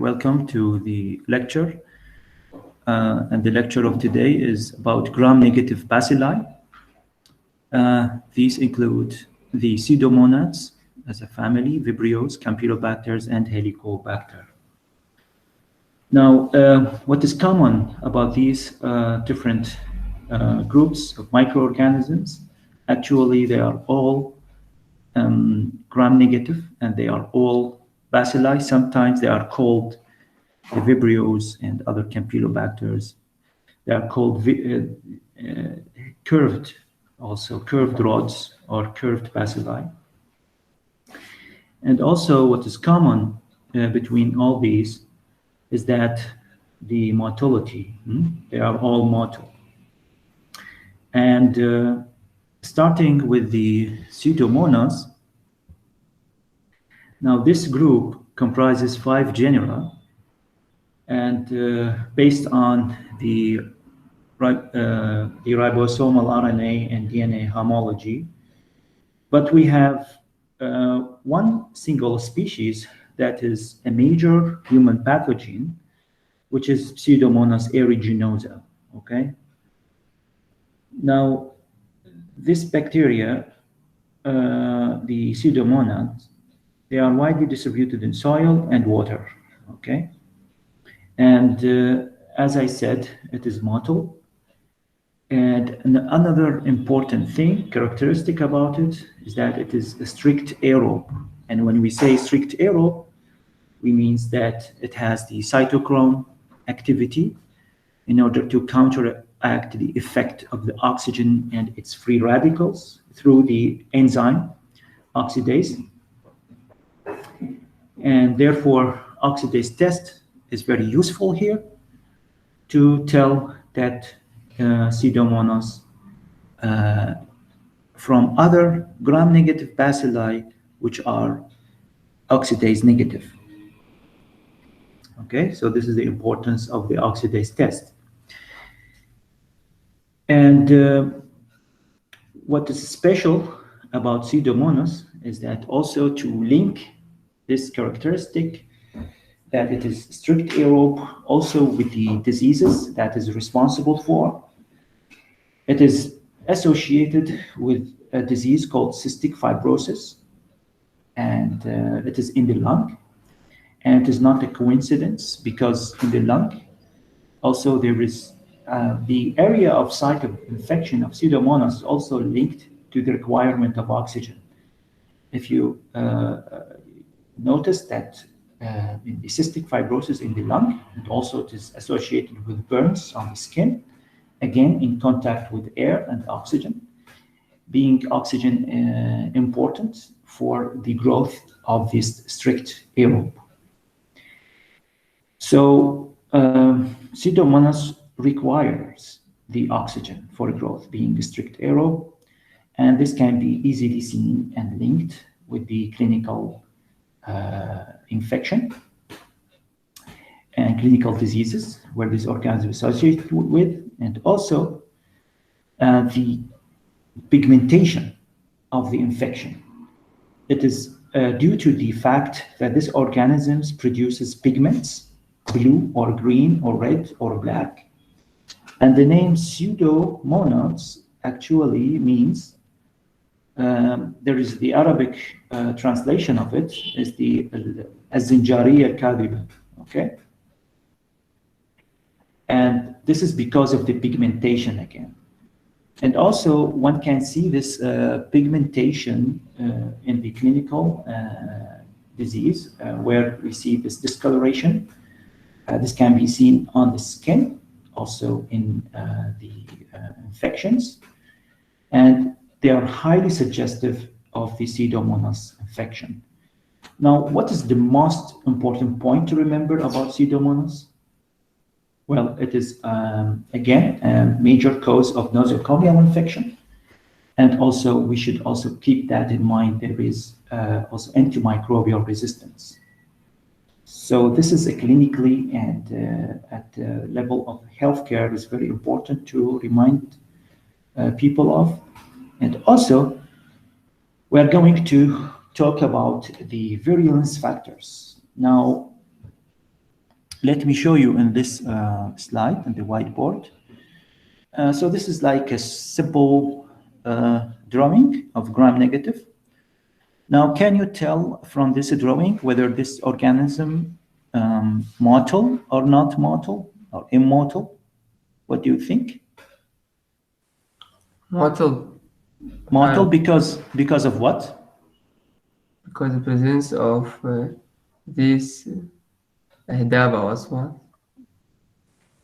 welcome to the lecture. And the lecture of today is about gram-negative bacilli. These include the pseudomonads as a family, Vibrios, Campylobacters, and Helicobacter. Now, what is common about these different groups of microorganisms? Actually, they are all gram-negative, and they are all bacilli. Sometimes they are called the Vibrios and other Campylobacters. They are called curved rods or curved bacilli. And also what is common between all these is that the mottility, they are all motile. And starting with the Pseudomonas, now this group comprises 5 genera, and based on the ribosomal RNA and DNA homology. But we have one single species that is a major human pathogen, which is Pseudomonas aeruginosa, okay? Now, this bacteria, the Pseudomonads, they are widely distributed in soil and water, okay? And as I said, it is motile. And another important characteristic about it is that it is a strict aerobe. And when we say strict aerobe, we means that it has the cytochrome activity in order to counteract the effect of the oxygen and its free radicals through the enzyme oxidase. And therefore, oxidase test is very useful here to tell that Pseudomonas from other gram-negative bacilli, which are oxidase negative. Okay, so this is the importance of the oxidase test. And what is special about Pseudomonas is that also to link this characteristic that it is strict aerobe also with the diseases that is responsible for. It is associated with a disease called cystic fibrosis, and it is in the lung. And it is not a coincidence because in the lung also there is the area of site of infection of Pseudomonas is also linked to the requirement of oxygen. If you notice that in the cystic fibrosis in the lung, and also it is associated with burns on the skin, again in contact with air and oxygen, being oxygen important for the growth of this strict aerobe. So Pseudomonas requires the oxygen for growth, being a strict aerobe, and this can be easily seen and linked with the clinical infection and clinical diseases where this organism is associated with, and also the pigmentation of the infection. It is due to the fact that this organism produces pigments, blue or green or red or black, and the name Pseudomonas actually means there is the Arabic translation of it is the Azinjariya Kadhiba, okay? And this is because of the pigmentation again. And also one can see this pigmentation in the clinical disease where we see this discoloration. This can be seen on the skin, also in the infections. And they are highly suggestive of the Pseudomonas infection. Now, what is the most important point to remember about Pseudomonas? Well, it is, again, a major cause of nosocomial infection. And also, we should also keep that in mind. There is also antimicrobial resistance. So this is a clinically and at the level of healthcare is very important to remind people of. And also, we're going to talk about the virulence factors. Now, let me show you in this slide on the whiteboard. So this is like a simple drawing of gram-negative. Now, can you tell from this drawing whether this organism mortal or not mortal or immortal? What do you think? Mortal. Mortal because of what? Because the presence of this Hidaba was one.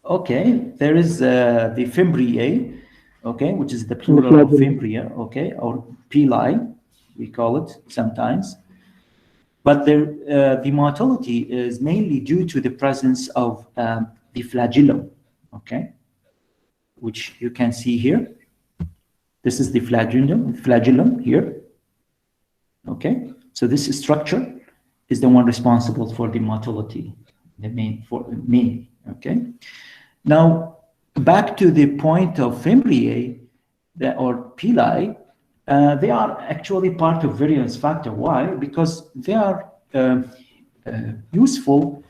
Okay, there is the Fimbriae, okay, which is the plural of Fimbria, okay, or pili, we call it sometimes. But the mortality is mainly due to the presence of the flagellum, okay, which you can see here. This is the flagellum here, okay. So this structure is the one responsible for the mortality, the main, okay. Now, back to the point of Fimbriae or pili, they are actually part of variance factor. Why? Because they are useful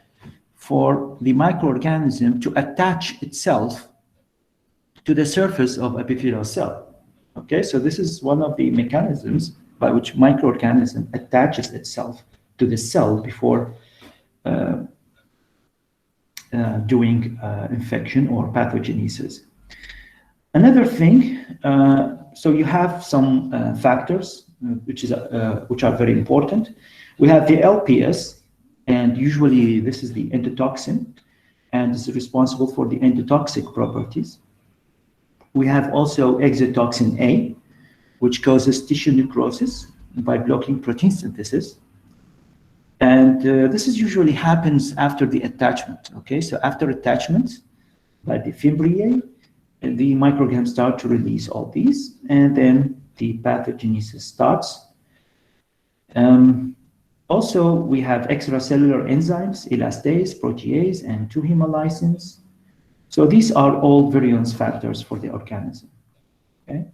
for the microorganism to attach itself to the surface of epithelial cell. Okay, so this is one of the mechanisms by which microorganism attaches itself to the cell before doing infection or pathogenesis. Another thing, so you have some factors which are very important. We have the LPS, and usually this is the endotoxin, and this is responsible for the endotoxic properties. We have also exotoxin A, which causes tissue necrosis by blocking protein synthesis. And this is usually happens after the attachment, okay? So after attachment by the Fimbriae, the microorganisms start to release all these, and then the pathogenesis starts. Also, we have extracellular enzymes, elastase, protease, and 2-hemolysins. So these are all variance factors for the organism, okay?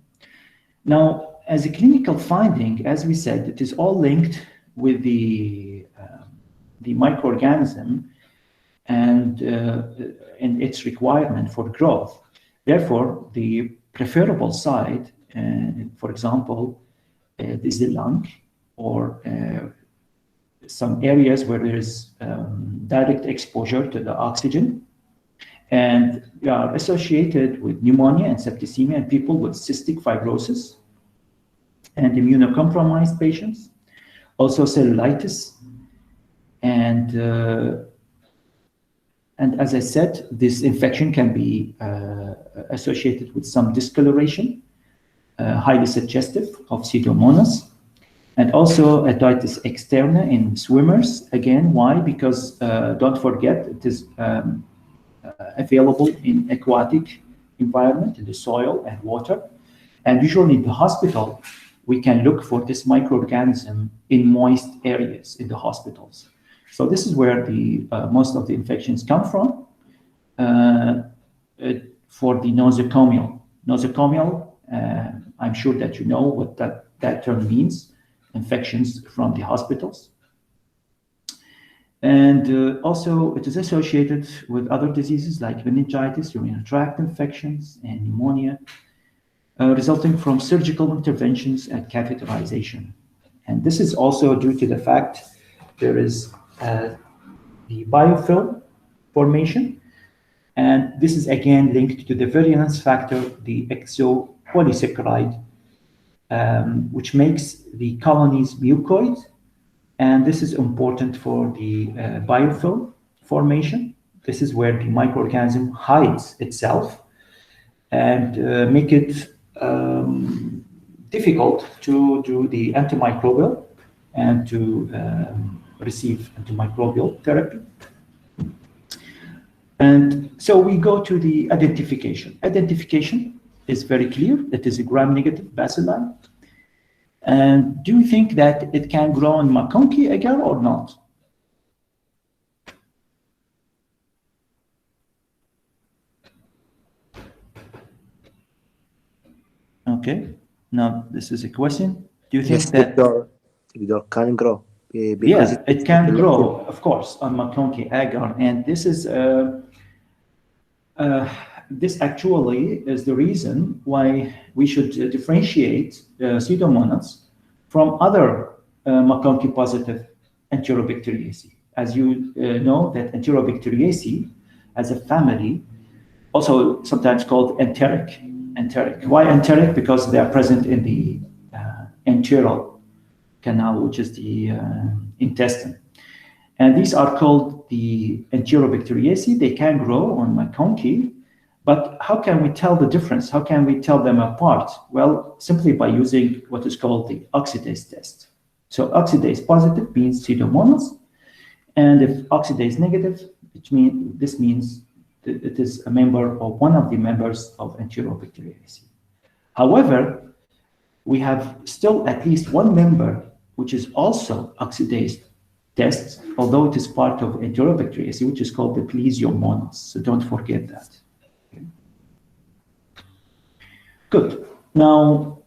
Now, as a clinical finding, as we said, it is all linked with the microorganism and its requirement for growth. Therefore, the preferable site, for example, is the lung or some areas where there is direct exposure to the oxygen, and they are associated with pneumonia and septicemia in people with cystic fibrosis and immunocompromised patients, also cellulitis, and as I said, this infection can be associated with some discoloration, highly suggestive of Pseudomonas, and also otitis externa in swimmers. Again, why? Because don't forget, it is available in aquatic environment, in the soil and water. And usually in the hospital, we can look for this microorganism in moist areas in the hospitals. So this is where the most of the infections come from for the nosocomial. Nosocomial, I'm sure that you know what that term means, infections from the hospitals. And also it is associated with other diseases like meningitis, urinary tract infections, and pneumonia, resulting from surgical interventions and catheterization. And this is also due to the fact there is the biofilm formation, and this is again linked to the variance factor, the exopolysaccharide, which makes the colonies mucoid, and this is important for the biofilm formation. This is where the microorganism hides itself and make it difficult to do the antimicrobial and to receive antimicrobial therapy. And so we go to the identification. Identification is very clear. It is a gram-negative bacilli. And do you think that it can grow in McConkey agar or not? Okay. Now this is a question. Do you think Yes, that Victor can grow? because it can grow, of course, on McConkey agar, and this is this actually is the reason why we should differentiate Pseudomonas from other McConkey positive Enterobacteriaceae. As you know, that Enterobacteriaceae as a family, also sometimes called enteric. Enteric. Why enteric? Because they are present in the enteral canal, which is the intestine. And these are called the Enterobacteriaceae. They can grow on McConkey, but how can we tell the difference? How can we tell them apart? Well, simply by using what is called the oxidase test. So oxidase positive means Pseudomonas, and if oxidase negative, this means that it is a member or one of the members of Enterobacteriaceae. However, we have still at least one member which is also oxidase test, although it is part of Enterobacteriaceae, which is called the Plesiomonas. So don't forget that. Okay. Good. Now,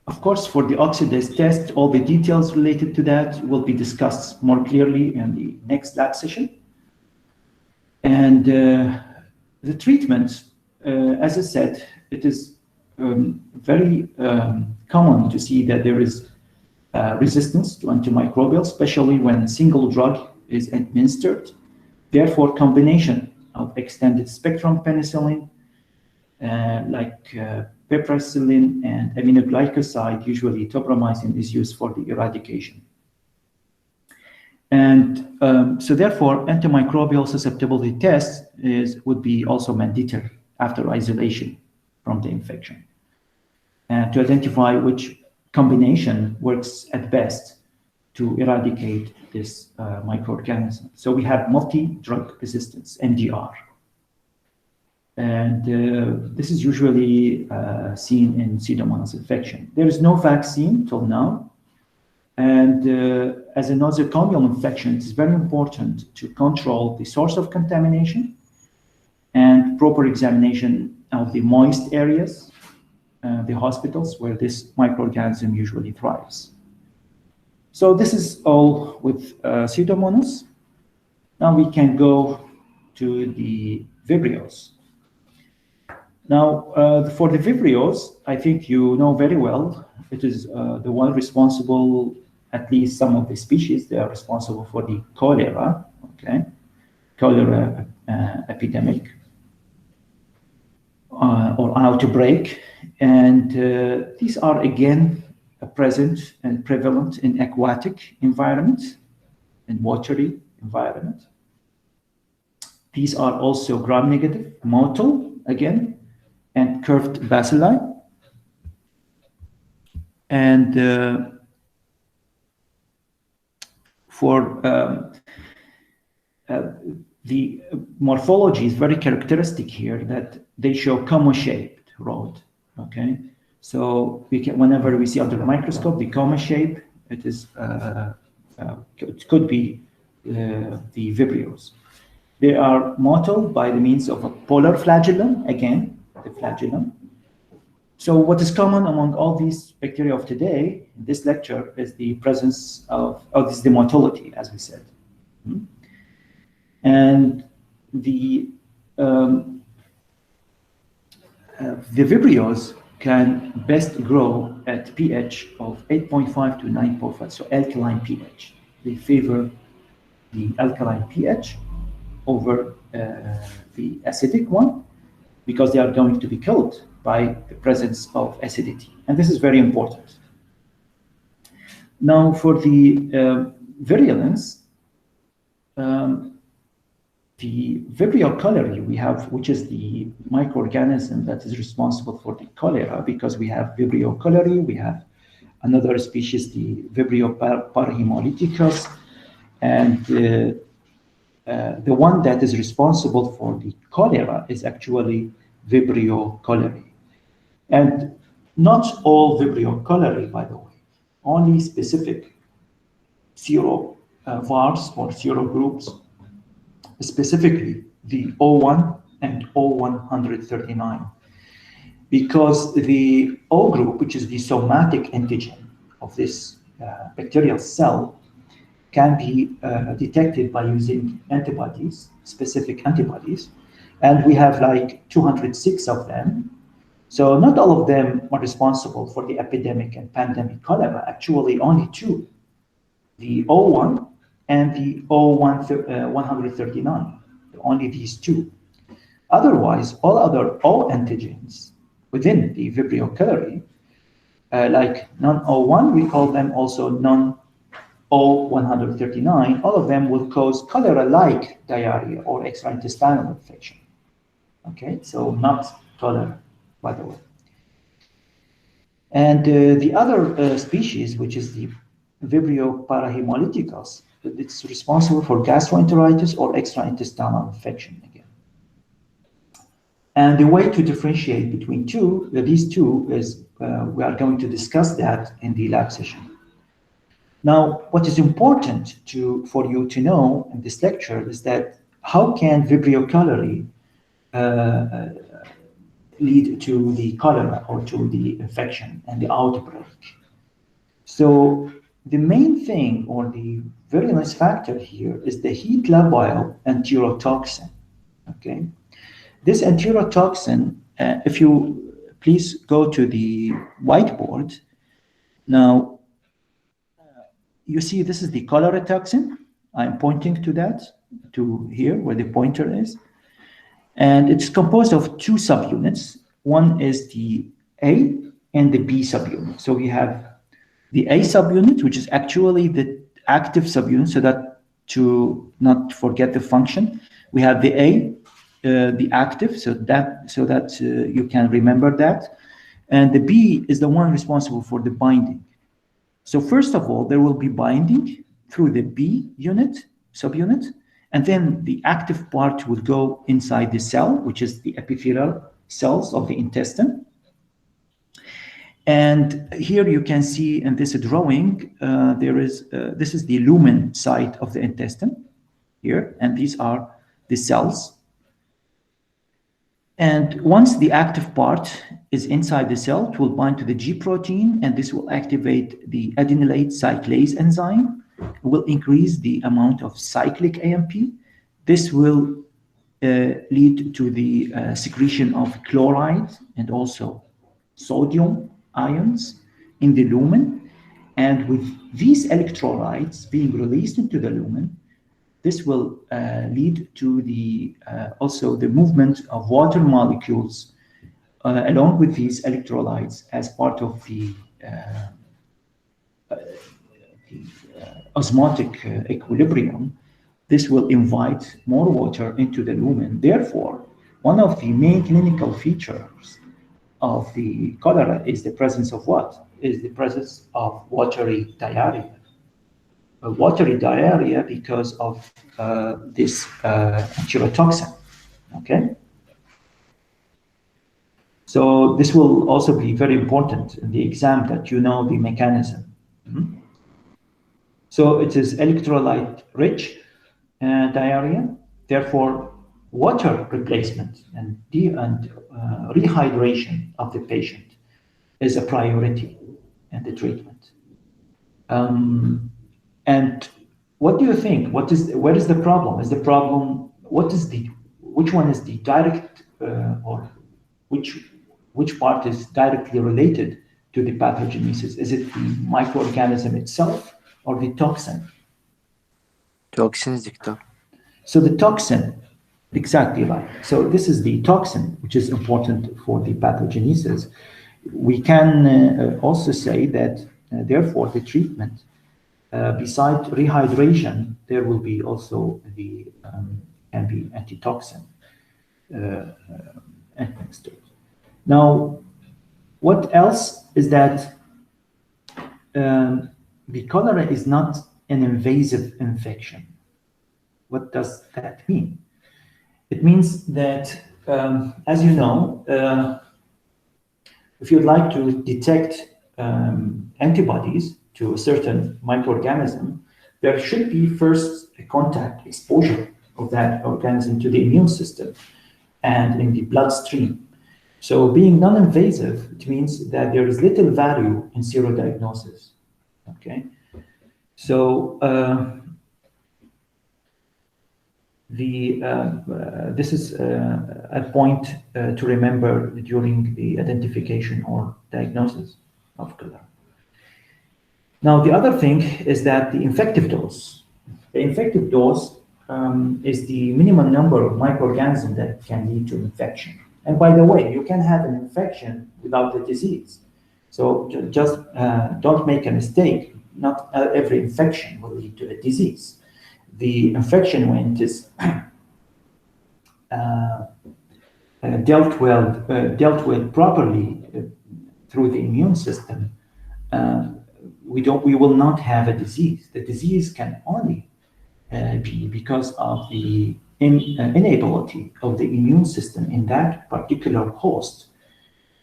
of course, for the oxidase test, all the details related to that will be discussed more clearly in the next lab session. And the treatment, as I said, it is very common to see that there is resistance to antimicrobial, especially when a single drug is administered. Therefore, combination of extended spectrum penicillin, like piperacillin and aminoglycoside, usually tobramycin, is used for the eradication. And so therefore, antimicrobial susceptibility tests would be also mandatory after isolation from the infection, and to identify which combination works at best to eradicate this microorganism. So we have multi-drug resistance, MDR. And this is usually seen in Pseudomonas infection. There is no vaccine till now. And as a nosocomial infection, it's very important to control the source of contamination and proper examination of the moist areas, the hospitals where this microorganism usually thrives. So this is all with Pseudomonas. Now we can go to the Vibrios. Now, for the Vibrios, I think you know very well, it is the one responsible, at least some of the species, they are responsible for the cholera, okay? Cholera epidemic or outbreak. And these are, again, present and prevalent in aquatic environments, in watery environment. These are also gram-negative, motile, again, and curved bacilli. And for the morphology is very characteristic here, that they show comma-shaped rod, okay? So we can, whenever we see under the microscope, the comma shape, it is, it could be the Vibrios. They are motile by the means of a polar flagellum, again, the flagellum. So what is common among all these bacteria of today, in this lecture, is the presence of, this is the motility, as we said. And the Vibrios can best grow at pH of 8.5 to 9.5, so alkaline pH. They favor the alkaline pH over the acidic one, because they are going to be killed by the presence of acidity. And this is very important. Now, for the virulence, the Vibrio cholerae we have, which is the microorganism that is responsible for the cholera, because we have Vibrio cholerae, we have another species, the Vibrio parahaemolyticus, and the one that is responsible for the cholera is actually Vibrio cholerae. And not all Vibrio cholerae, by the way, only specific serovars or serogroups, specifically the O1 and O139. because the O group, which is the somatic antigen of this bacterial cell, can be detected by using antibodies, specific antibodies. And we have like 206 of them. So not all of them are responsible for the epidemic and pandemic cholera, actually only two, the O1 and the O139, only these two. Otherwise, all other O antigens within the Vibrio cholerae, like non-O1, we call them also non-O139, all of them will cause cholera-like diarrhea or extraintestinal infection. Okay, so not cholera, by the way. And the other species, which is the Vibrio parahaemolyticus, it's responsible for gastroenteritis or extraintestinal infection again. And the way to differentiate between these two is we are going to discuss that in the lab session. Now, what is important for you to know in this lecture is that how can Vibrio cholerae lead to the cholera or to the infection and the outbreak? So the main thing or the virulence factor here is the heat labile enterotoxin. Okay, this enterotoxin, if you please go to the whiteboard. Now, you see this is the cholera toxin. I'm pointing to that, to here where the pointer is. And it's composed of two subunits. One is the A and the B subunit. So we have the A subunit, which is actually the active subunit, so that to not forget the function. We have the A, the active, so that you can remember that. And the B is the one responsible for the binding. So first of all, there will be binding through the B unit, subunit, and then the active part will go inside the cell, which is the epithelial cells of the intestine. And here you can see in this drawing, this is the lumen side of the intestine here, and these are the cells. And once the active part is inside the cell, it will bind to the G protein, and this will activate the adenylate cyclase enzyme. It will increase the amount of cyclic AMP. This will lead to the secretion of chloride and also sodium ions in the lumen. And with these electrolytes being released into the lumen, this will lead to the also the movement of water molecules along with these electrolytes as part of the osmotic equilibrium. This will invite more water into the lumen. Therefore, one of the main clinical features of the cholera is the presence of what? Is the presence of watery diarrhea. A watery diarrhea because of this enterotoxin, okay? So this will also be very important in the exam that you know the mechanism. Mm-hmm. So it is electrolyte-rich diarrhea, therefore water replacement and rehydration of the patient is a priority in the treatment. And what do you think? Where is the problem? Is the problem, which one is the direct or which part is directly related to the pathogenesis? Is it the microorganism itself or the toxin? Toxins, Victor. So the toxin, exactly right. So this is the toxin, which is important for the pathogenesis. We can also say that, therefore, the treatment, besides rehydration, there will be also the antitoxin administered. Now, what else is that the cholera is not an invasive infection. What does that mean? It means that, as you know, if you'd like to detect antibodies to a certain microorganism, there should be first a contact exposure of that organism to the immune system and in the bloodstream. So being non-invasive, it means that there is little value in serodiagnosis. Okay, so this is a point to remember during the identification or diagnosis of cholera. Now, the other thing is that the infective dose. The infective dose is the minimum number of microorganisms that can lead to infection. And by the way, you can have an infection without the disease. So just don't make a mistake. Not every infection will lead to a disease. The infection, when it is dealt with properly through the immune system, we will not have a disease. The disease can only be because of the inability of the immune system in that particular host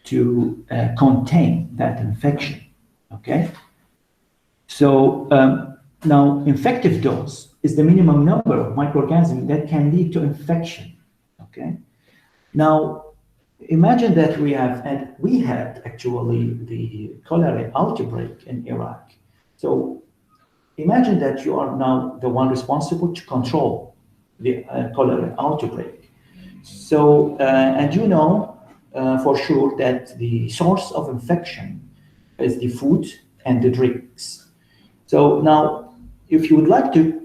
to contain that infection. Okay. So now, infective dose is the minimum number of microorganisms that can lead to infection. Okay. Now, imagine that we had actually the cholera outbreak in Iraq. So imagine that you are now the one responsible to control the cholera outbreak. So, and you know for sure that the source of infection is the food and the drinks. So now, if you would like to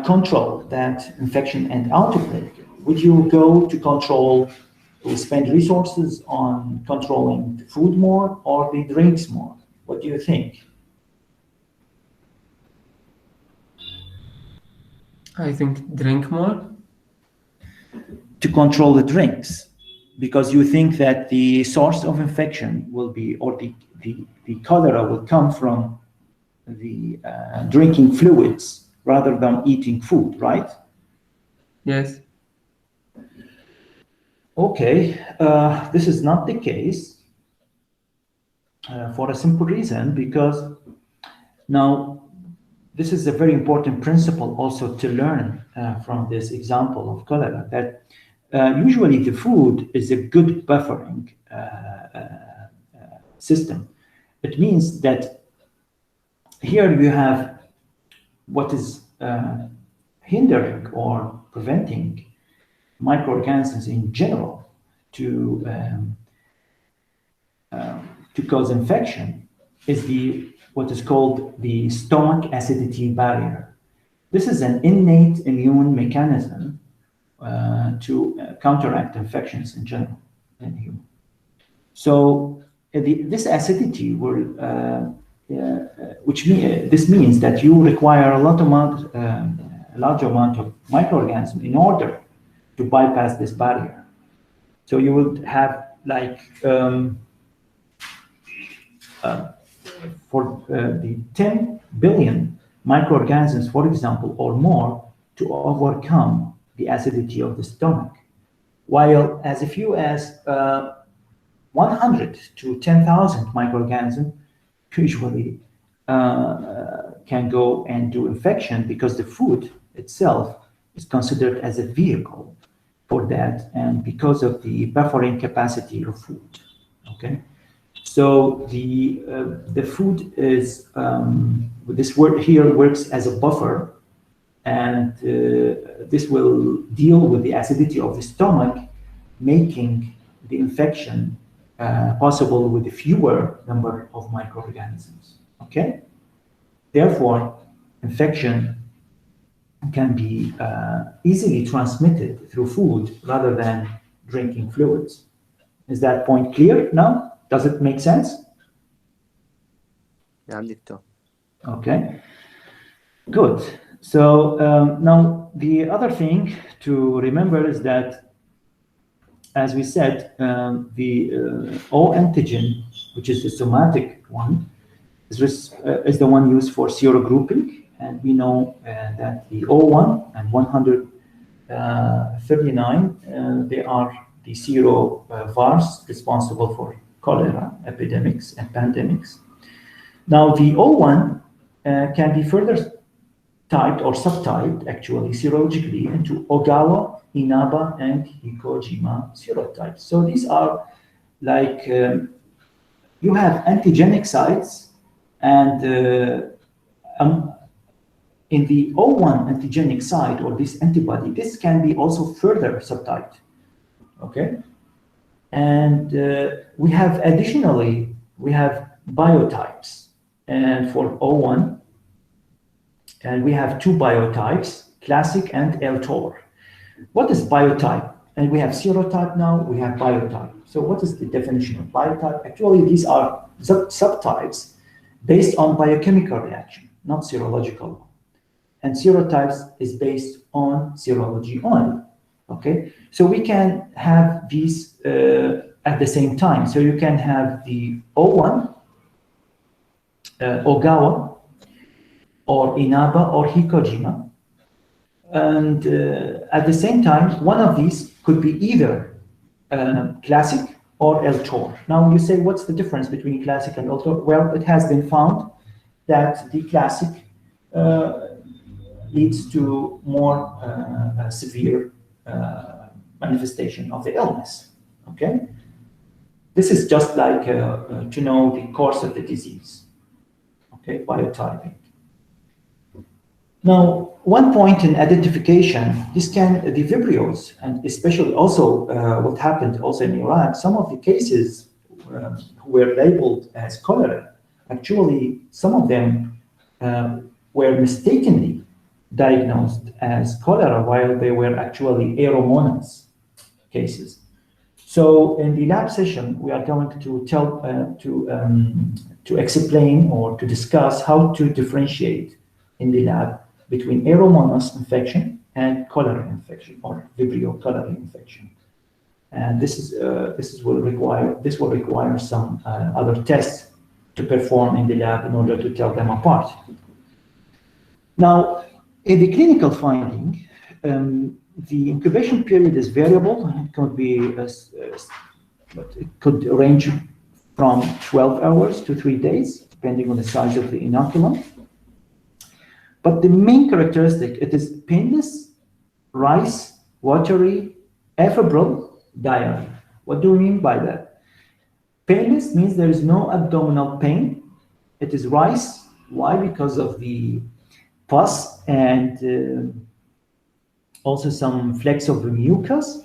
control that infection and outbreak, would you go to control, to spend resources on controlling the food more or the drinks more? What do you think? I think drink more. To control the drinks, because you think that the source of infection will be, or the cholera will come from the drinking fluids rather than eating food, right? Yes. Okay, this is not the case for a simple reason, because now this is a very important principle also to learn from this example of cholera, that usually the food is a good buffering system. It means that here you have what is hindering or preventing microorganisms in general to cause infection is what is called the stomach acidity barrier. This is an innate immune mechanism to counteract infections in general in humans. So this acidity will this means that you require a large amount of microorganisms in order to bypass this barrier. So you would have like for the 10 billion microorganisms, for example, or more, to overcome the acidity of the stomach, while as few as 100 to 10,000 microorganisms usually can go and do infection, because the food itself is considered as a vehicle for that, and because of the buffering capacity of food. Okay, so the food is this word here works as a buffer, and this will deal with the acidity of the stomach, making the infection possible with a fewer number of microorganisms. Okay, therefore, infection can be easily transmitted through food rather than drinking fluids. Is that point clear now? Does it make sense? نعم دكتور. Okay, good. So now the other thing to remember is that, as we said, the O antigen, which is the somatic one, is the one used for serogrouping. And we know that the O1 and 139, they are the serovars responsible for cholera epidemics and pandemics. Now, the O1 can be further typed or subtyped, actually, serologically into Ogawa, Inaba, and Hikojima serotypes. So these are like you have antigenic sites, and in the O1 antigenic site, or this antibody, this can be also further subtyped, okay? And we have additionally, we have biotypes, and for O1, and we have two biotypes, classic and LTOR. What is biotype? And we have serotype now, we have biotype. So what is the definition of biotype? Actually, these are subtypes based on biochemical reaction, not serological. And serotypes is based on serology only, okay? So we can have these at the same time. So you can have the O1, Ogawa, or Inaba, or Hikojima. And at the same time, one of these could be either classic or LTOR. Now you say, what's the difference between classic and LTOR? Well, it has been found that the classic leads to more severe manifestation of the illness, okay? This is just like to know the course of the disease, okay, biotyping. Now, one point in identification, the Vibrios, and especially also what happened also in Iran, some of the cases were labeled as cholera. Actually, some of them were mistakenly diagnosed as cholera while they were actually Aeromonas cases. So in the lab session, we are going to to explain or to discuss how to differentiate in the lab between Aeromonas infection and cholera infection, or Vibrio cholera infection. And this will require some other tests to perform in the lab in order to tell them apart. Now, in the clinical finding, the incubation period is variable. It could be, it could range from 12 hours to 3 days, depending on the size of the inoculum. But the main characteristic, it is painless, rice, watery, afebrile diarrhea. What do we mean by that? Painless means there is no abdominal pain. It is rice. Why? Because of the pus and also some flecks of the mucus,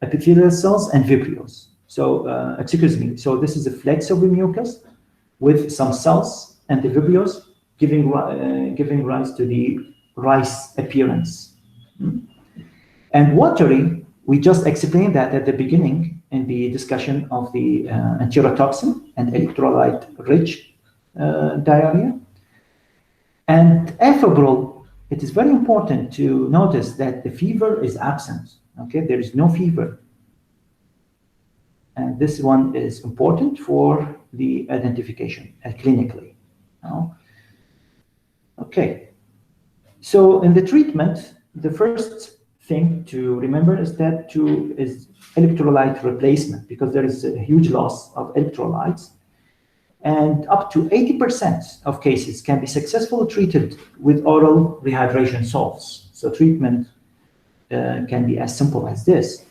epithelial cells, and vibrios. So, excuse me, so this is a flex of the mucus with some cells and the vibrios giving rise to the rice appearance. And watery, we just explained that at the beginning in the discussion of the enterotoxin and electrolyte-rich diarrhea. And afebrile, it is very important to notice that the fever is absent, okay? There is no fever. And this one is important for the identification clinically. Okay, so in the treatment, the first thing to remember is that is electrolyte replacement, because there is a huge loss of electrolytes, and up to 80% of cases can be successfully treated with oral rehydration salts. So treatment can be as simple as this.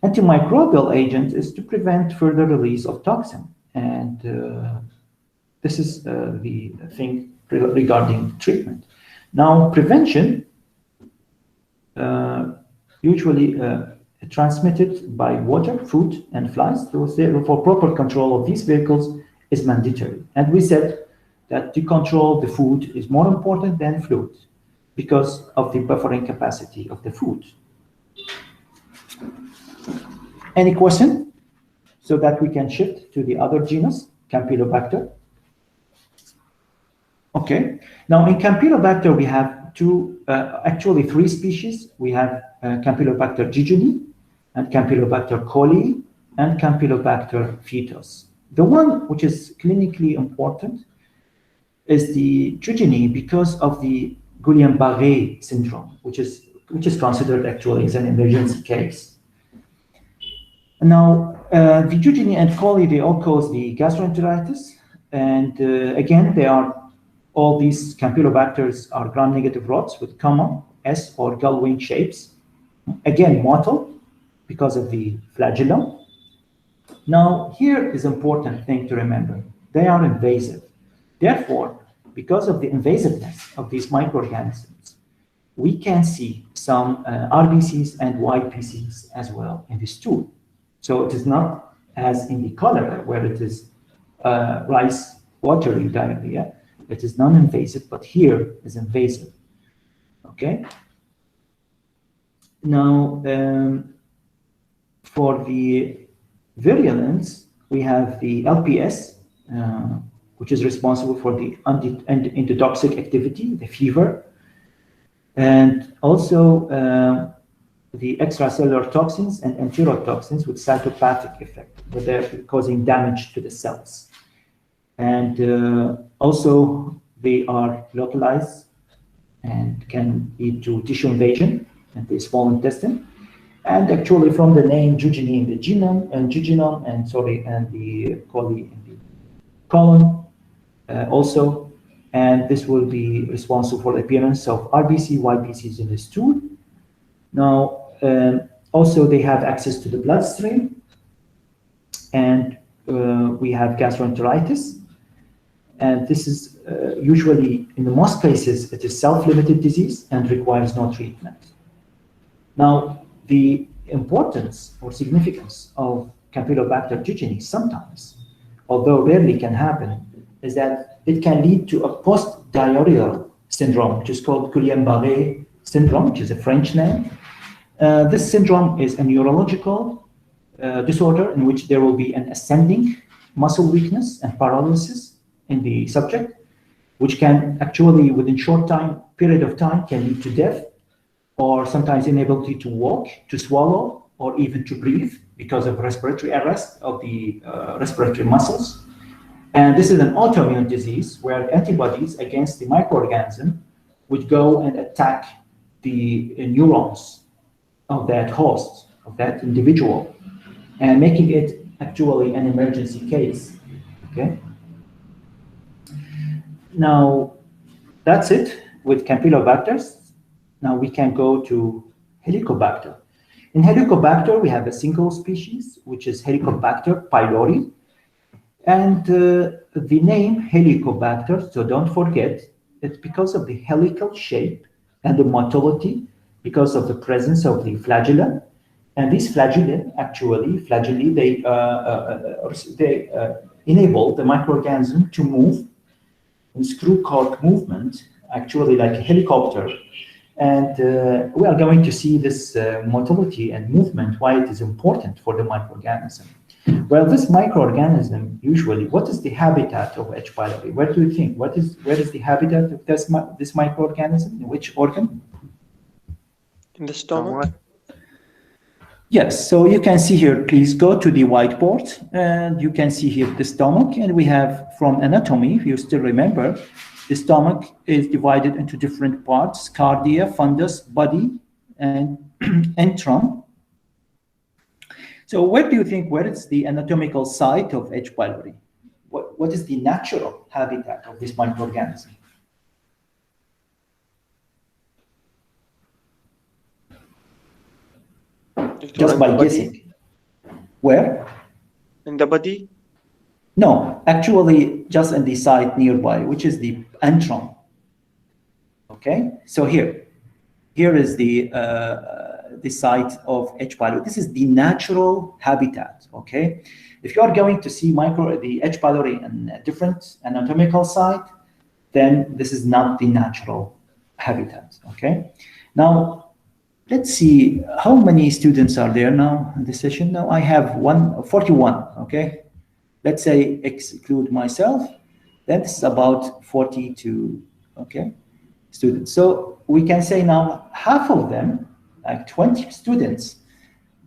Antimicrobial agent is to prevent further release of toxin, and this is the thing regarding treatment. Now, prevention, usually transmitted by water, food, and flies. For proper control of these vehicles is mandatory. And we said that to control the food is more important than fluid because of the buffering capacity of the food. Any question? So that we can shift to the other genus, Campylobacter. Okay, now in Campylobacter we have actually three species. We have Campylobacter jejuni, and Campylobacter coli, and Campylobacter fetus. The one which is clinically important is the jejuni because of the Guillain-Barré syndrome, which is considered actually as an emergency case. Now, the jejuni and coli, they all cause the gastroenteritis, and again, all these Campylobacters are gram-negative rods with common S or gull wing shapes. Again, mottled because of the flagellum. Now, here is important thing to remember. They are invasive. Therefore, because of the invasiveness of these microorganisms, we can see some RBCs and YBCs as well in this tool. So it is not as in the cholera where it is rice watery diarrhea. It is non-invasive, but here is invasive. Okay. Now, for the virulence, we have the LPS, which is responsible for the endotoxic activity, the fever, and also the extracellular toxins and enterotoxins with cytopathic effect, where they're causing damage to the cells. And also they are localized and can lead to tissue invasion in the small intestine. And actually from the name jejuni in the genome and jejunum and the coli in the colon also. And this will be responsible for the appearance of RBC, YBCs in the stool. Now, also they have access to the bloodstream, and we have gastroenteritis. And this is usually, in the most cases, it is self-limited disease and requires no treatment. Now, the importance or significance of Campylobacter jejuni sometimes, although rarely can happen, is that it can lead to a post-diarrheal syndrome, which is called Guillain-Barré syndrome, which is a French name. This syndrome is a neurological disorder in which there will be an ascending muscle weakness and paralysis in the subject, which can actually, within short period of time, can lead to death, or sometimes inability to walk, to swallow, or even to breathe because of respiratory arrest of the respiratory muscles. And this is an autoimmune disease where antibodies against the microorganism would go and attack the neurons of that host, of that individual, and making it actually an emergency case, okay? Now, that's it with Campylobacters. Now we can go to Helicobacter. In Helicobacter, we have a single species, which is Helicobacter pylori. And the name Helicobacter, so don't forget, it's because of the helical shape and the motility, because of the presence of the flagella. And these flagellae, they enable the microorganism to move in screw cork movement, actually like a helicopter. And we are going to see this motility and movement, why it is important for the microorganism. Well, this microorganism, usually, what is the habitat of H. pylori? What do you think? Where is the habitat of this microorganism? In which organ? In the stomach? Yes, so you can see here, please go to the whiteboard, and you can see here the stomach, and we have from anatomy, if you still remember, the stomach is divided into different parts: cardia, fundus, body, and antrum. So where do you think, where is the anatomical site of H. pylori? What is the natural habitat of this microorganism? Just by guessing. Where? In the body? No, actually just in the site nearby, which is the antrum. Okay, so here is the site of H. pylori. This is the natural habitat. Okay, if you are going to see the H. pylori in a different anatomical site, then this is not the natural habitat. Okay, now let's see how many students are there now in this session. Now I have 41. Okay, let's say exclude myself. That's about 42. Okay, students. So we can say now half of them, like 20 students,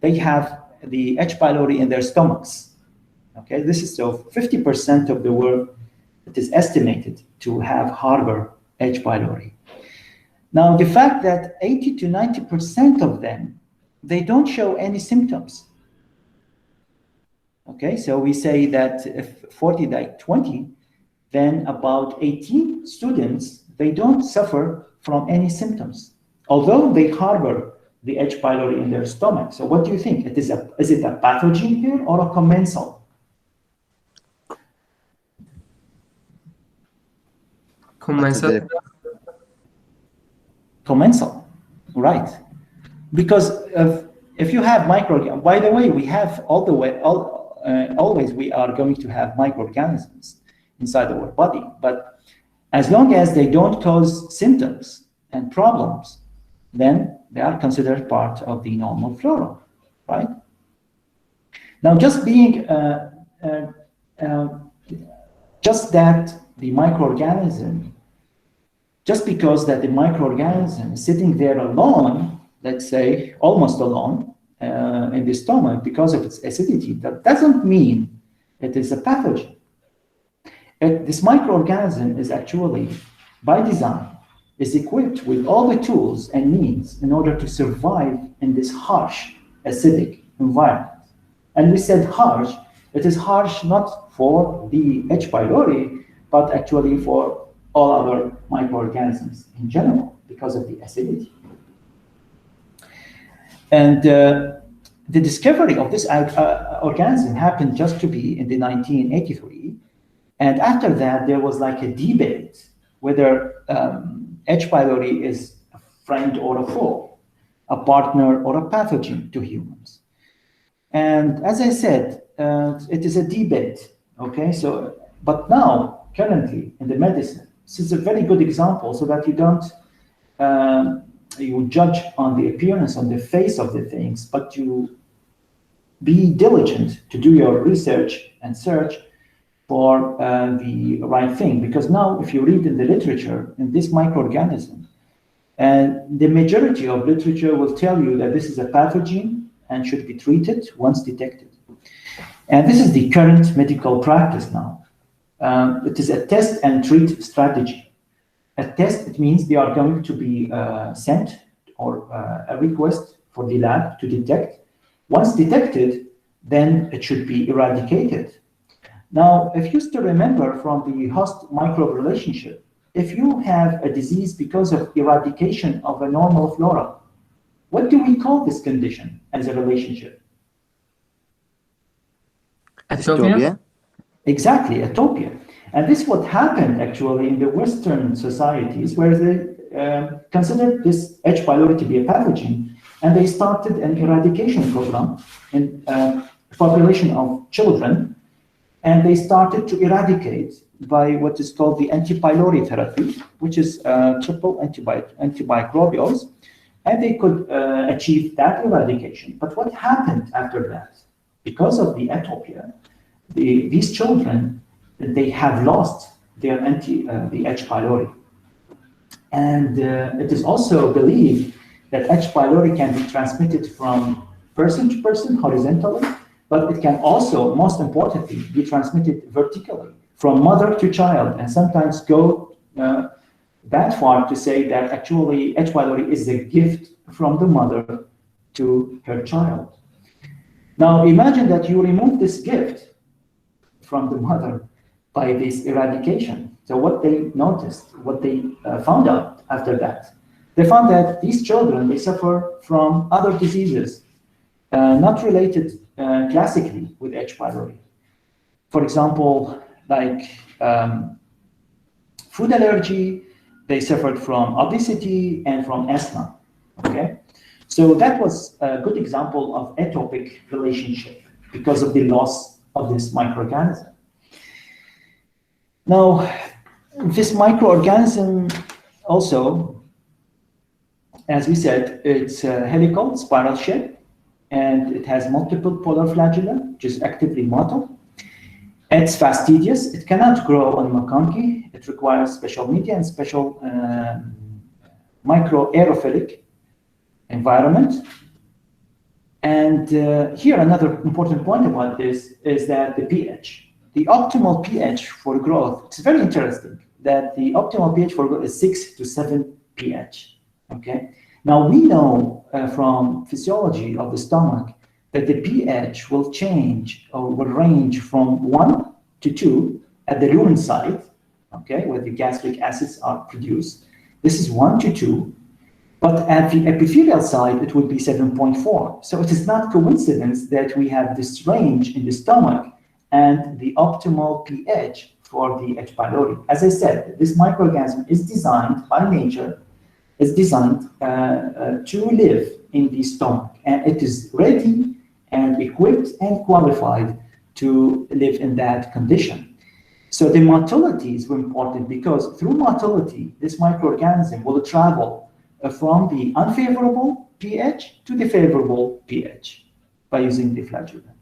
they have the H. pylori in their stomachs. Okay, this is so 50% of the world that is estimated to harbor H. pylori. Now, the fact that 80 to 90% of them, they don't show any symptoms. Okay, so we say that if 40 like 20, then about 18 students, they don't suffer from any symptoms, although they harbor the H. pylori in their stomach. So what do you think? Is it a pathogen here or a commensal? Commensal. Commensal, right? Because if you have by the way, we have always we are going to have microorganisms inside our body, but as long as they don't cause symptoms and problems, then they are considered part of the normal flora, right? Now, just that the microorganism, just because that the microorganism is sitting there alone, let's say almost alone in the stomach because of its acidity, that doesn't mean it is a pathogen. This microorganism is actually, by design, is equipped with all the tools and means in order to survive in this harsh, acidic environment. And we said harsh, it is harsh not for the H. pylori, but actually for all other microorganisms in general because of the acidity. And the discovery of this organism happened just to be in the 1983. And after that, there was like a debate whether H. pylori is a friend or a foe, a partner or a pathogen to humans. And as I said, it is a debate, okay? So, but now, currently, in the medicine, this is a very good example so that you don't, you judge on the appearance, on the face of the things, but you be diligent to do your research and search for the right thing. Because now, if you read in the literature, in this microorganism, and the majority of literature will tell you that this is a pathogen and should be treated once detected. And this is the current medical practice now. It is a test and treat strategy. A test, it means they are going to be sent or a request for the lab to detect. Once detected, then it should be eradicated. Now, if you still remember from the host microbe relationship, if you have a disease because of eradication of a normal flora, what do we call this condition as a relationship? Atopia? Exactly, atopia. And this is what happened actually in the Western societies where they considered this H. pylori to be a pathogen, and they started an eradication program in a population of children, and they started to eradicate by what is called the anti-pylori therapy, which is triple antimicrobials, and they could achieve that eradication. But what happened after that? Because of the atopia, these children, they have lost their the H. pylori. And it is also believed that H. pylori can be transmitted from person to person horizontally, but it can also, most importantly, be transmitted vertically from mother to child, and sometimes go that far to say that actually H. pylori is a gift from the mother to her child. Now imagine that you remove this gift from the mother by this eradication. So what they noticed, what they found out after that, they found that these children, they suffer from other diseases not related classically with H. pylori. For example, like food allergy, they suffered from obesity and from asthma, okay? So that was a good example of atopic relationship because of the loss of this microorganism. Now, this microorganism also, as we said, it's a helical spiral shape, and it has multiple polar flagella, which is actively motile. It's fastidious. It cannot grow on McConkey. It requires special media and special microaerophilic environment. And here, another important point about this is that the pH, the optimal pH for growth, it's very interesting that the optimal pH for growth is 6 to 7 pH, okay? Now, we know from physiology of the stomach that the pH will change or will range from 1 to 2 at the lumen site, okay, where the gastric acids are produced. This is 1 to 2. But at the epithelial side, it would be 7.4. So it is not coincidence that we have this range in the stomach and the optimal pH for the H. pylori. As I said, this microorganism is designed by nature, is designed to live in the stomach, and it is ready and equipped and qualified to live in that condition. So the motility is important because through motility, this microorganism will travel from the unfavorable pH to the favorable pH by using the flagella.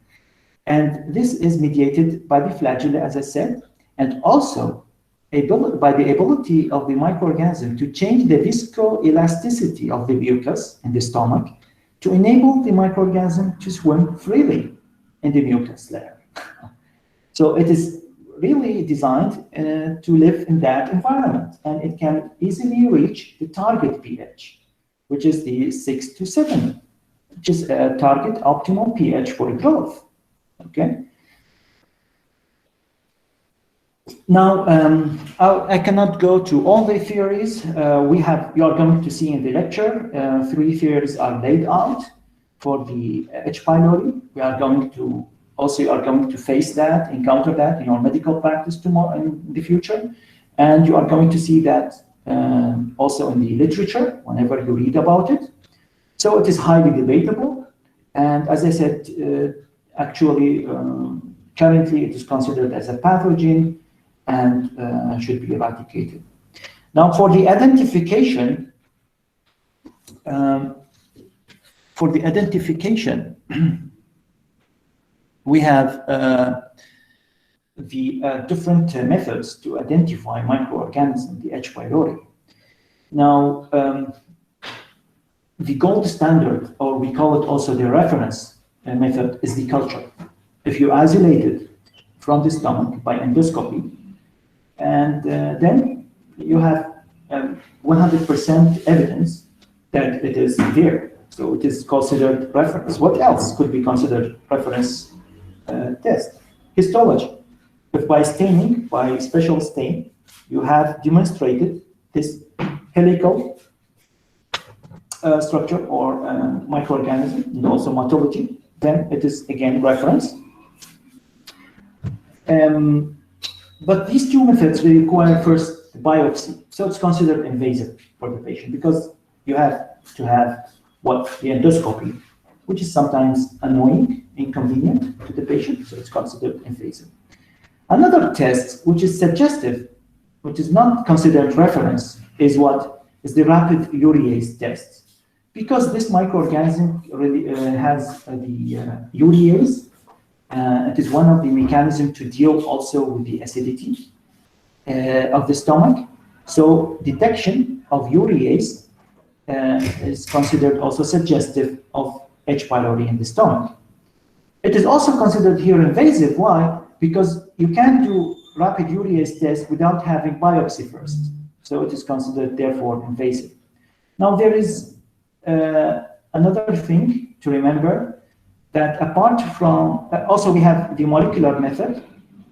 And this is mediated by the flagella, as I said, and also by the ability of the microorganism to change the viscoelasticity of the mucus in the stomach to enable the microorganism to swim freely in the mucus layer. So it is really designed to live in that environment, and it can easily reach the target pH, which is the 6 to 7, which is a target optimal pH for growth. Okay. Now, I cannot go to all the theories. You are going to see in the lecture, 3 theories are laid out for the H. pylori. You are going to face that, encounter that in your medical practice tomorrow in the future. And you are going to see that also in the literature, whenever you read about it. So it is highly debatable. And as I said, actually, currently it is considered as a pathogen and should be eradicated. Now, for the identification, we have the different methods to identify microorganisms, the H. pylori. Now, the gold standard, or we call it also the reference method, is the culture. If you isolate it from the stomach by endoscopy, and then you have 100% evidence that it is there. So it is considered reference. What else could be considered reference test? Histology. If by staining, by special stain, you have demonstrated this helical structure or microorganism, and also motility, then it is again reference. But these 2 methods will require first biopsy. So it's considered invasive for the patient because you have to have the endoscopy, which is sometimes annoying, inconvenient to the patient, so it's considered invasive. Another test, which is suggestive, which is not considered reference, is the rapid urease test. Because this microorganism really has the urease, it is one of the mechanisms to deal also with the acidity of the stomach. So detection of urease is considered also suggestive of H. pylori in the stomach. It is also considered here invasive. Why? Because you can't do rapid urease test without having biopsy first. So it is considered therefore invasive. Now there is another thing to remember, that apart from, also we have the molecular method,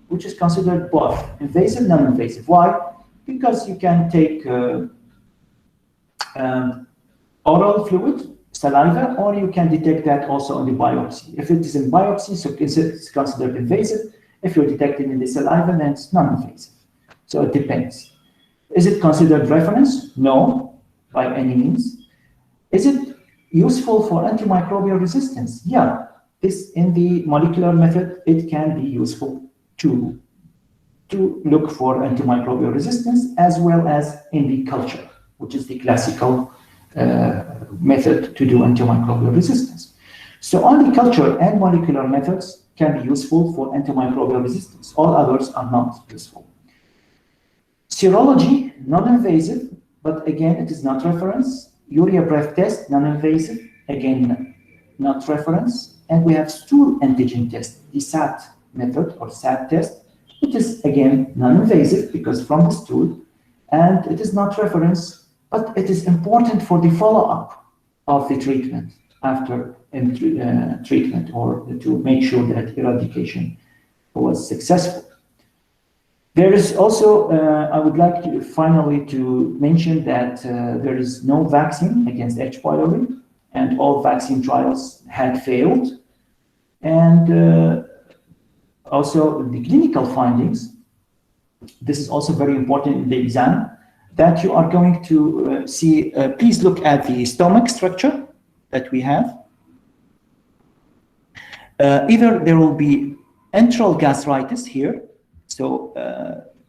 which is considered both invasive, non-invasive. Why? Because you can take oral fluid, saliva, or you can detect that also on the biopsy. If it is in biopsy, so it's considered invasive. If you're detecting in the saliva, then it's non-invasive. So it depends. Is it considered reference? No, by any means. Is it useful for antimicrobial resistance? Yeah, this in the molecular method, it can be useful to look for antimicrobial resistance, as well as in the culture, which is the classical method to do antimicrobial resistance. So only culture and molecular methods can be useful for antimicrobial resistance. All others are not useful. Serology, non-invasive, but again, it is not reference. Urea breath test, non-invasive, again, not reference. And we have stool antigen test, the SAT method or SAT test. It is again non-invasive because from the stool, and it is not reference, but it is important for the follow-up of the treatment after treatment, or to make sure that eradication was successful. There is also, I would like to finally to mention that there is no vaccine against H. pylori, and all vaccine trials had failed. And also the clinical findings, this is also very important in the exam, that you are going to see, please look at the stomach structure that we have. Either there will be enteral gastritis here. So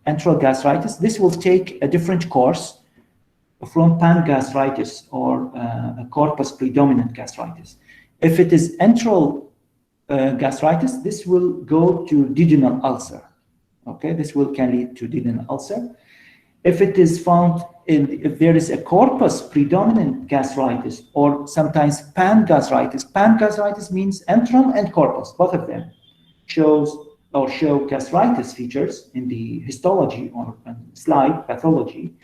enteral gastritis, this will take a different course from pangastritis or a corpus predominant gastritis. If it is enteral gastritis, this will go to duodenal ulcer. Okay, this can lead to duodenal ulcer. If it is found if there is a corpus predominant gastritis or sometimes pangastritis means enterum and corpus, both of them show gastritis features in the histology or slide pathology,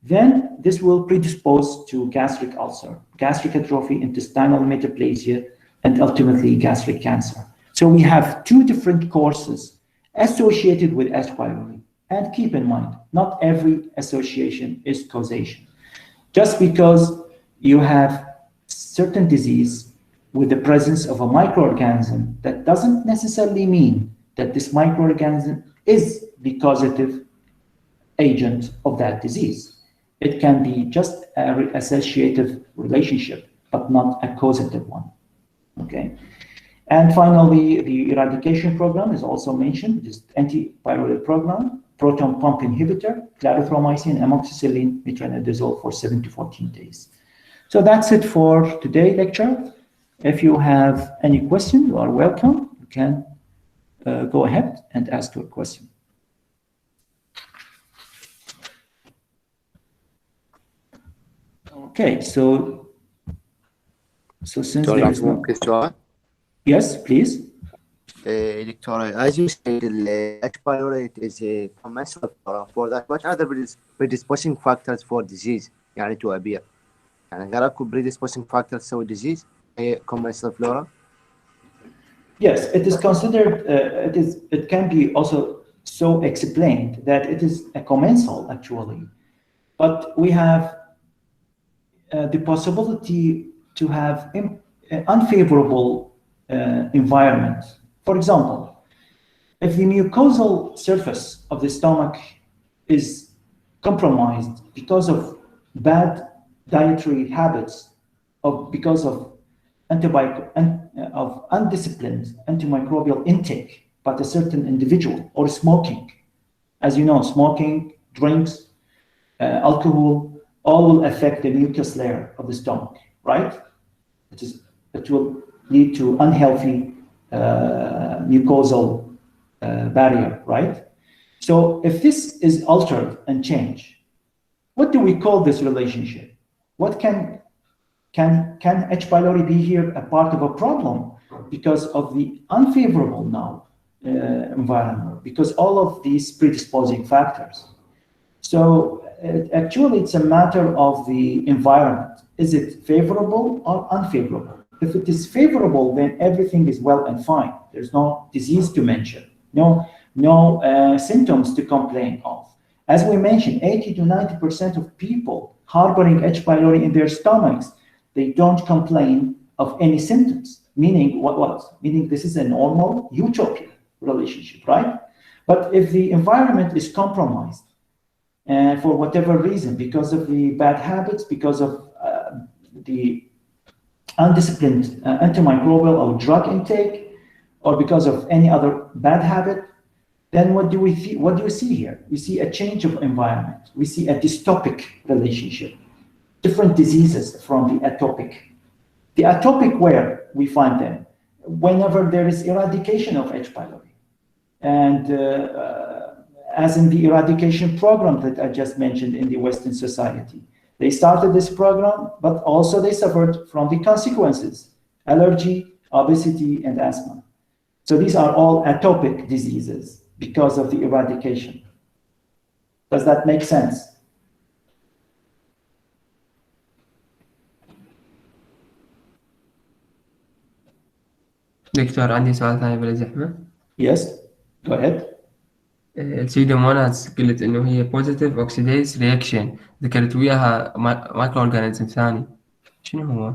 then this will predispose to gastric ulcer, gastric atrophy, intestinal metaplasia, and ultimately gastric cancer. So we have two different courses associated with H. pylori. And keep in mind, not every association is causation. Just because you have certain disease with the presence of a microorganism, that doesn't necessarily mean that this microorganism is the causative agent of that disease. It can be just an associative relationship, but not a causative one. Okay. And finally, the eradication program is also mentioned, this anti-pyruvate program, proton pump inhibitor, clarithromycin, amoxicillin, metronidazole for 7 to 14 days. So that's it for today's lecture. If you have any question, you are welcome. You can go ahead and ask your question. Okay, so since there is no... Yes, please. Doctor, as you said, H. pylori is a commensal flora. For that, what other predisposing factors for disease يعني to appear? يعني there are predisposing factors for disease commensal flora? Yes, it is considered, it can be also so explained that it is a commensal actually, but we have the possibility to have unfavorable environment. For example, if the mucosal surface of the stomach is compromised because of bad dietary habits, because of undisciplined antimicrobial intake by a certain individual, or smoking. As you know, smoking, drinks, alcohol, all will affect the mucus layer of the stomach, right? It will lead to unhealthy mucosal barrier, right? So if this is altered and changed, what do we call this relationship? What can H. pylori be here a part of a problem because of the unfavorable now environment, because all of these predisposing factors? So actually it's a matter of the environment. Is it favorable or unfavorable? If it is favorable, then everything is well and fine. There's no disease to mention, no symptoms to complain of. As we mentioned, 80 to 90% of people harboring H. pylori in their stomachs, they don't complain of any symptoms. Meaning what? Meaning this is a normal utopia relationship, right? But if the environment is compromised, for whatever reason, because of the bad habits, because of the undisciplined antimicrobial or drug intake, or because of any other bad habit, then what do we see here? We see a change of environment. We see a dystopic relationship, different diseases from the atopic. The atopic, where we find them? Whenever there is eradication of H. pylori. And as in the eradication program that I just mentioned in the Western society. They started this program, but also they suffered from the consequences, allergy, obesity, and asthma. So these are all atopic diseases because of the eradication. Does that make sense? دكتور عندي سؤال ثاني بلا زحمة. Yes, go ahead. السيودوموناس قلت إنه هي بوزيتيف أوكسيديز رياكشن، ذكرت وياها مايكرو أورجانيزم ثاني، شنو هو؟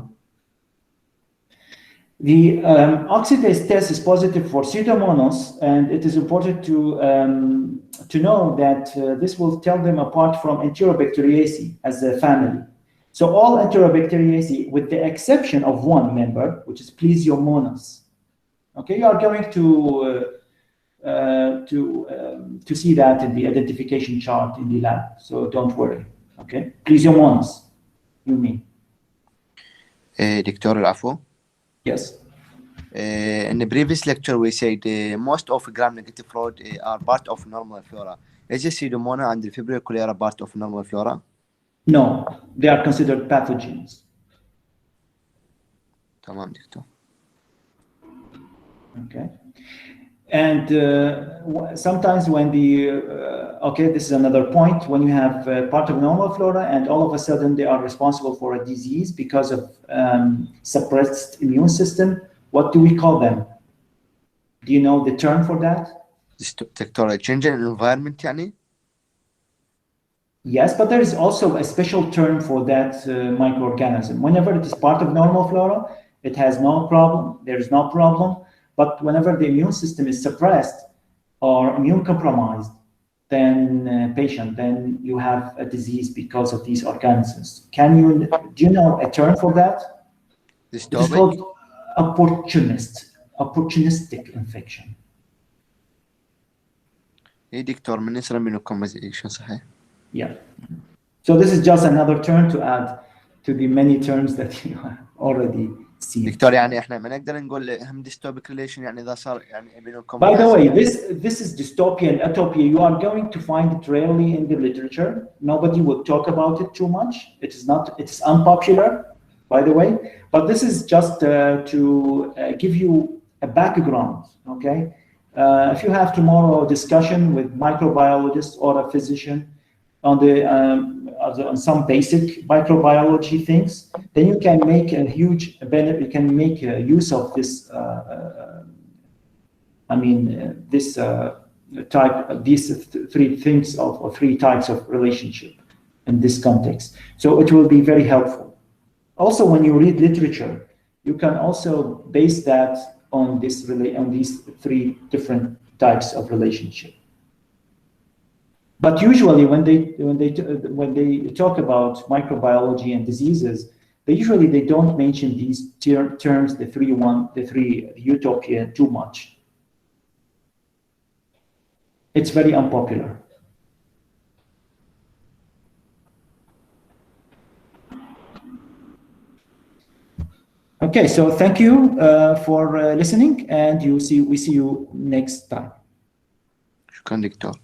The oxidase test is positive for Pseudomonas, and it is important to know that this will tell them apart from Enterobacteriaceae as a family. So all Enterobacteriaceae, with the exception of one member, which is Plesiomonas. Okay, you are going to see that in the identification chart in the lab. So don't worry. Okay, Plesiomonas, you mean? دكتور العفو. Yes. In the previous lecture, we said most of gram-negative fluid are part of normal flora. Is the Pseudomonas and the Vibrio cholera part of normal flora? No, they are considered pathogens. تمام دكتور. Okay. And sometimes when okay, this is another point, when you have part of normal flora and all of a sudden they are responsible for a disease because of suppressed immune system, what do we call them? Do you know the term for that? دكتور change in environment يعني؟ Yes, but there is also a special term for that microorganism. Whenever it is part of normal flora, it has no problem, there is no problem. But whenever the immune system is suppressed or immune compromised, then then you have a disease because of these organisms. Do you know a term for that? It is called opportunistic infection. إيه دكتور من يسرى منه conversation صحيح. Yeah. So this is just another term to add to the many terms that you have already seen. دكتور يعني احنا ما نقدر نقول هم dystopic relation يعني اذا صار يعني بينكم. By the way, this is dystopia and utopia. You are going to find it rarely in the literature. Nobody will talk about it too much. It is unpopular, by the way. But this is just to give you a background, okay? If you have tomorrow a discussion with microbiologist or a physician on some basic microbiology things, then you can make a huge benefit. You can make use of this. These three things or three types of relationship in this context. So it will be very helpful. Also, when you read literature, you can also base that on these three different types of relationship. But usually, when they talk about microbiology and diseases, they don't mention these terms, the three utopia too much. It's very unpopular. Okay, so thank you for listening, and we see you next time. شكرا دكتور.